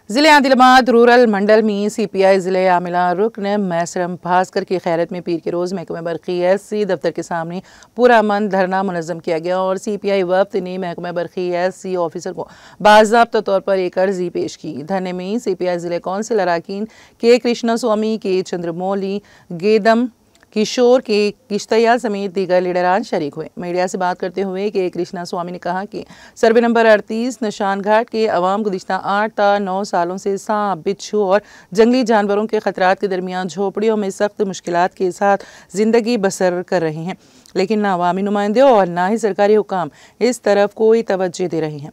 ज़िले आदिलाबाद रूरल मंडल में सीपीआई ज़िले आमिला रुकन मैसरम भास्कर की खैरत में पीर के रोज़ महकमा बरक़ी एससी दफ्तर के सामने पूरा अमन धरना मुनज़्ज़म किया गया और सीपीआई वफ़द ने महकमा बरक़ी एससी ऑफिसर को बाज़ाब्ता तौर पर एक अर्ज़ी पेश की। धरने में सीपीआई ज़िले कौंसिल अरकान के कृष्णा स्वामी, के चंद्रमौली, गेदम किशोर, के किश्तैया समेत दीगर लीडरान शरीक हुए। मीडिया से बात करते हुए के कृष्णा स्वामी ने कहा कि सर्वे नंबर 38 निशान घाट के अवाम गुज़िश्ता 8 ta 9 सालों से सांप, बिच्छू और जंगली जानवरों के खतरात के दरमियान झोपड़ियों में सख्त मुश्किलात के साथ ज़िंदगी बसर कर रहे हैं, लेकिन ना अवामी नुमाइंदे और ना ही सरकारी हुकाम इस तरफ कोई तवज्जो दे रहे हैं।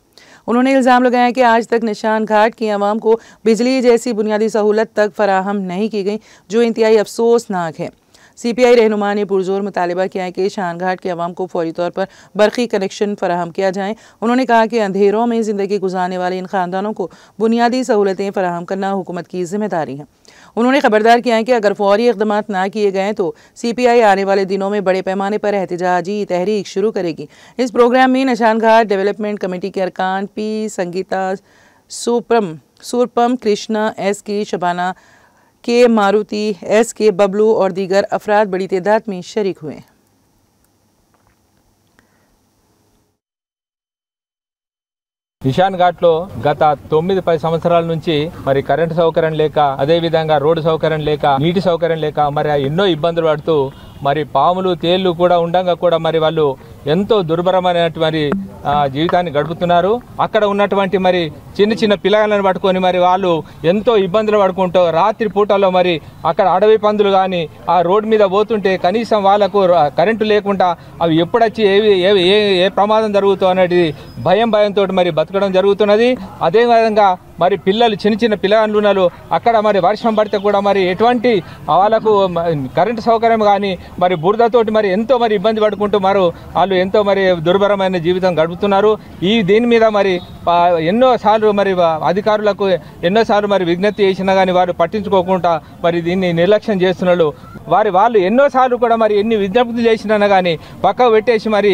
उन्होंने इल्ज़ाम लगाया कि आज तक निशान घाट की आवाम को बिजली जैसी बुनियादी सहूलत तक फराहम नहीं की गई, जो इंतहाई अफसोसनाक है। सीपीआई रहनुमा ने पुरजोर मुतालिबा किया है कि शान घाट के अवाम को फौरी तौर पर बरक़ी कनेक्शन फराहम किया जाए। उन्होंने कहा कि अंधेरों में ज़िंदगी गुजारने वाले इन ख़ानदानों को बुनियादी सहूलतें फराहम करना हुकूमत की जिम्मेदारी है। उन्होंने खबरदार किया है कि अगर फौरी इक़दामात ना किए गए तो सीपीआई आने वाले दिनों में बड़े पैमाने पर एहतजाजी तहरीक शुरू करेगी। इस प्रोग्राम में निशान घाट डेवलपमेंट कमेटी के अरकान पी संगीता, सूरपम, कृष्णा एस की, शबाना के, मारुति एस के, बबलू और दीगर अफराद बड़ी तादाद में शरीक हुए। నిషాన్ ఘాట్లో గత 9-10 సంవత్సరాల నుంచి మరి కరెంటు సౌకర్యం లేక, అదే విధంగా రోడ్డు సౌకర్యం లేక, నీటి సౌకర్యం లేక మరి ఎన్నో ఇబ్బందులు పడుతూ మరి పాములు, తేళ్లు కూడా ఉండగా కూడా మరి వాళ్ళు ఎంతో దుర్భరమైనటువంటి జీవితాన్ని గడుపుతున్నారు. అక్కడ ఉన్నటువంటి మరి చిన్న చిన్న పిల్లలను పట్టుకొని మరి వాళ్ళు ఎంతో ఇబ్బందులు పడుకుంటూ రాత్రి పూటలో మరి అక్కడ అడవి పందులు కానీ ఆ రోడ్డు మీద పోతుంటే కనీసం వాళ్ళకు కరెంటు లేకుండా అవి ఎప్పుడొచ్చి ఏ ప్రమాదం జరుగుతుందో అనేది భయంతో మరి బతకడం జరుగుతున్నది. అదేవిధంగా మరి పిల్లలు, చిన్న చిన్న పిల్లలు అక్కడ మరి వర్షం పడితే కూడా మరి ఎటువంటి వాళ్ళకు కరెంటు సౌకర్యం కానీ మరి బురదతోటి మరి ఎంతో మరి ఇబ్బంది పడుకుంటూ వాళ్ళు ఎంతో మరి దుర్భరమైన జీవితం గడుపుతున్నారు. దీని మీద మరి ఎన్నోసార్లు మరి అధికారులకు ఎన్నోసార్లు మరి విజ్ఞప్తి చేసినా కానీ వారు పట్టించుకోకుండా మరి దీన్ని నిర్లక్ష్యం చేస్తున్నారు. వాళ్ళు ఎన్నోసార్లు కూడా మరి ఎన్ని విజ్ఞప్తులు చేసినా కానీ పక్కకు పెట్టేసి మరి